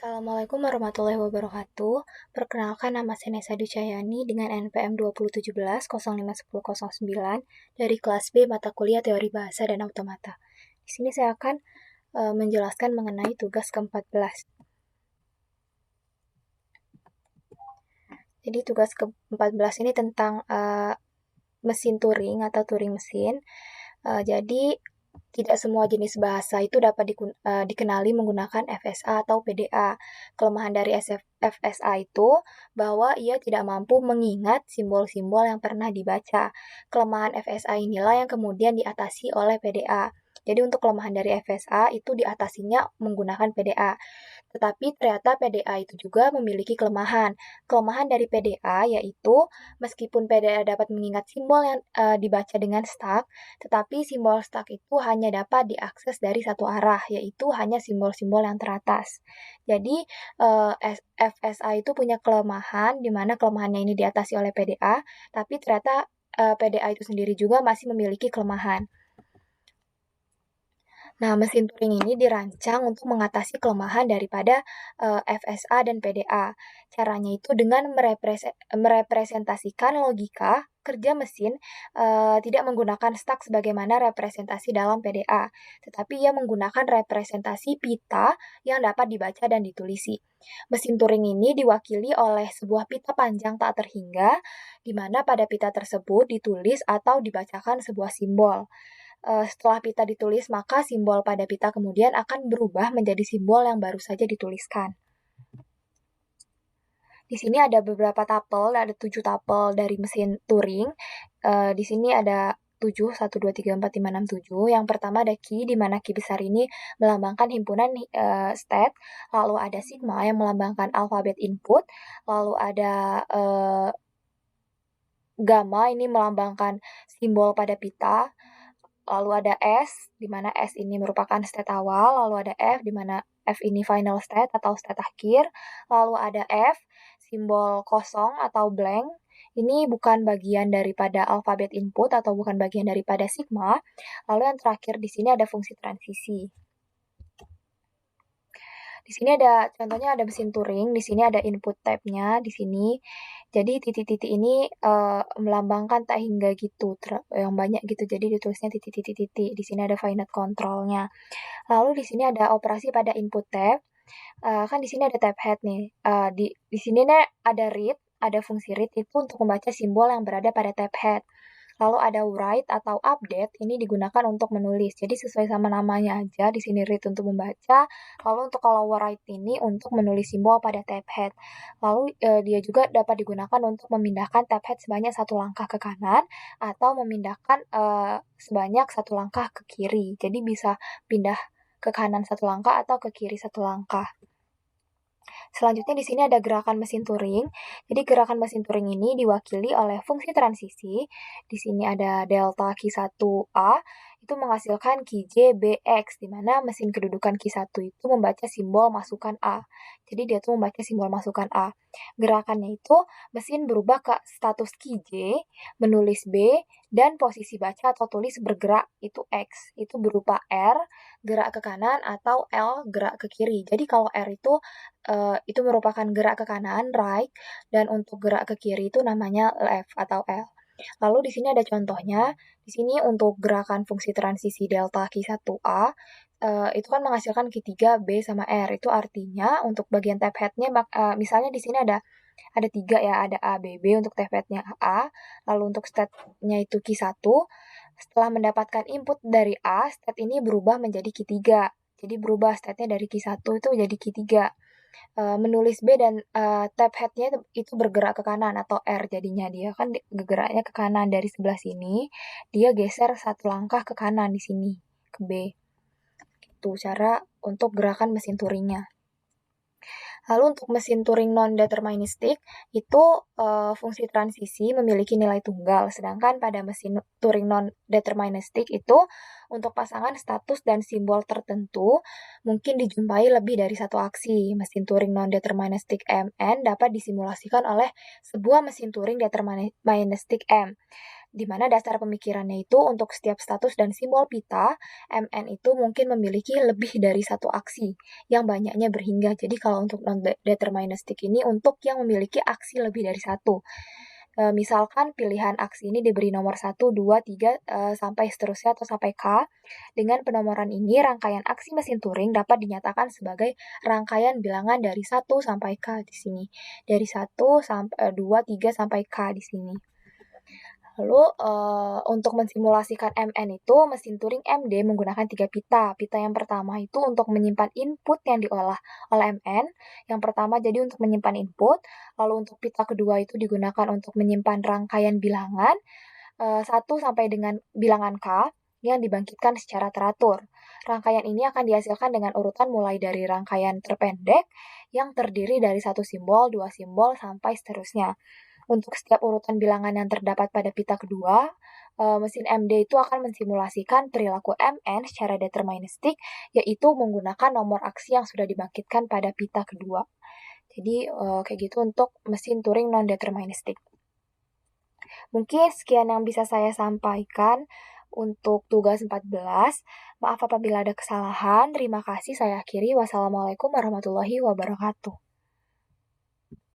Assalamualaikum warahmatullahi wabarakatuh. Perkenalkan, nama saya Nesa Ducayani dengan NPM 2017-051009 dari kelas B mata kuliah Teori Bahasa dan Automata. Di sini saya akan menjelaskan mengenai tugas ke-14. Jadi tugas ke-14 ini tentang mesin Turing atau Turing mesin. Jadi tidak semua jenis bahasa itu dapat dikenali menggunakan FSA atau PDA. Kelemahan dari FSA itu bahwa ia tidak mampu mengingat simbol-simbol yang pernah dibaca. Kelemahan FSA inilah yang kemudian diatasi oleh PDA. Jadi untuk kelemahan dari FSA itu diatasinya menggunakan PDA. Tetapi ternyata PDA itu juga memiliki kelemahan. Kelemahan dari PDA yaitu meskipun PDA dapat mengingat simbol yang dibaca dengan stuck, tetapi simbol stuck itu hanya dapat diakses dari satu arah, yaitu hanya simbol-simbol yang teratas. Jadi FSA itu punya kelemahan, di mana kelemahannya ini diatasi oleh PDA, tapi ternyata PDA itu sendiri juga masih memiliki kelemahan. Nah, mesin Turing ini dirancang untuk mengatasi kelemahan daripada FSA dan PDA. Caranya itu dengan merepresentasikan logika kerja mesin tidak menggunakan stack sebagaimana representasi dalam PDA, tetapi ia menggunakan representasi pita yang dapat dibaca dan ditulisi. Mesin Turing ini diwakili oleh sebuah pita panjang tak terhingga, di mana pada pita tersebut ditulis atau dibacakan sebuah simbol. Setelah pita ditulis, maka simbol pada pita kemudian akan berubah menjadi simbol yang baru saja dituliskan. Di sini ada beberapa tapel, ada 7 tapel dari mesin Turing. Di sini ada 7, 1, 2, 3, 4, 5, 6, 7. Yang pertama ada key, di mana key besar ini melambangkan himpunan state. Lalu ada sigma yang melambangkan alfabet input. Lalu ada gamma, ini melambangkan simbol pada pita. Lalu ada S, di mana S ini merupakan state awal. Lalu ada F, di mana F ini final state atau state akhir. Lalu ada F, simbol kosong atau blank. Ini bukan bagian daripada alfabet input atau bukan bagian daripada sigma. Lalu yang terakhir di sini ada fungsi transisi. Di sini ada contohnya, ada mesin Turing, di sini ada input type-nya di sini. Jadi titik-titik ini melambangkan tak hingga gitu, yang banyak gitu. Jadi ditulisnya titik-titik-titik. Di sini ada finite control-nya. Lalu di sini ada operasi pada input tab. Kan di sini ada tab head nih. Di sini nih ada read, ada fungsi read itu untuk membaca simbol yang berada pada tab head. Lalu ada write atau update, ini digunakan untuk menulis. Jadi sesuai sama namanya aja, di sini read untuk membaca, lalu untuk kalau write ini untuk menulis simbol pada tab head. Lalu dia juga dapat digunakan untuk memindahkan tab head sebanyak satu langkah ke kanan atau memindahkan sebanyak satu langkah ke kiri. Jadi bisa pindah ke kanan satu langkah atau ke kiri satu langkah. Selanjutnya di sini ada gerakan mesin Turing. Jadi gerakan mesin Turing ini diwakili oleh fungsi transisi. Di sini ada delta Q1A itu menghasilkan QJBX, di mana mesin kedudukan Q1 itu membaca simbol masukan A. Jadi dia tuh membaca simbol masukan A. Gerakannya itu mesin berubah ke status QJ, menulis B, dan posisi baca atau tulis bergerak itu X. Itu berupa R, gerak ke kanan, atau L, gerak ke kiri. Jadi kalau R itu merupakan gerak ke kanan, right, dan untuk gerak ke kiri itu namanya left atau L. Lalu di sini ada contohnya. Di sini untuk gerakan fungsi transisi delta Q1A itu kan menghasilkan Q3, B sama R. Itu artinya untuk bagian tab head-nya misalnya di sini ada 3 ya, ada A, B, B untuk tab head-nya A. Lalu untuk state-nya itu Q1. Setelah mendapatkan input dari A, state ini berubah menjadi Q3. Jadi berubah state-nya dari Q1 itu jadi Q3. Menulis B dan tab head-nya itu bergerak ke kanan atau R, jadinya dia kan geraknya ke kanan dari sebelah sini, dia geser satu langkah ke kanan di sini ke B. Itu cara untuk gerakan mesin Turingnya. Lalu untuk mesin Turing non-deterministic itu fungsi transisi memiliki nilai tunggal, sedangkan pada mesin Turing non-deterministic itu untuk pasangan status dan simbol tertentu mungkin dijumpai lebih dari satu aksi. Mesin Turing non-deterministic MN dapat disimulasikan oleh sebuah mesin Turing deterministic M. di mana dasar pemikirannya itu untuk setiap status dan simbol pita, MN itu mungkin memiliki lebih dari satu aksi, yang banyaknya berhingga. Jadi kalau untuk non-deterministic ini untuk yang memiliki aksi lebih dari satu. Misalkan pilihan aksi ini diberi nomor 1, 2, 3, sampai seterusnya atau sampai K. Dengan penomoran ini, rangkaian aksi mesin Turing dapat dinyatakan sebagai rangkaian bilangan dari 1 sampai K di sini. Dari 1 sampai 2, 3 sampai K di sini. Lalu untuk mensimulasikan MN itu mesin Turing MD menggunakan 3 pita. Pita yang pertama itu untuk menyimpan input yang diolah oleh MN. Yang pertama jadi untuk menyimpan input. Lalu untuk pita kedua itu digunakan untuk menyimpan rangkaian bilangan 1 sampai dengan bilangan K yang dibangkitkan secara teratur. Rangkaian ini akan dihasilkan dengan urutan mulai dari rangkaian terpendek yang terdiri dari satu simbol, dua simbol, sampai seterusnya. Untuk setiap urutan bilangan yang terdapat pada pita kedua, mesin MD itu akan mensimulasikan perilaku MN secara deterministik, yaitu menggunakan nomor aksi yang sudah dibangkitkan pada pita kedua. Jadi, kayak gitu untuk mesin Turing non-deterministik. Mungkin sekian yang bisa saya sampaikan untuk tugas 14. Maaf apabila ada kesalahan. Terima kasih, saya akhiri. Wassalamualaikum warahmatullahi wabarakatuh.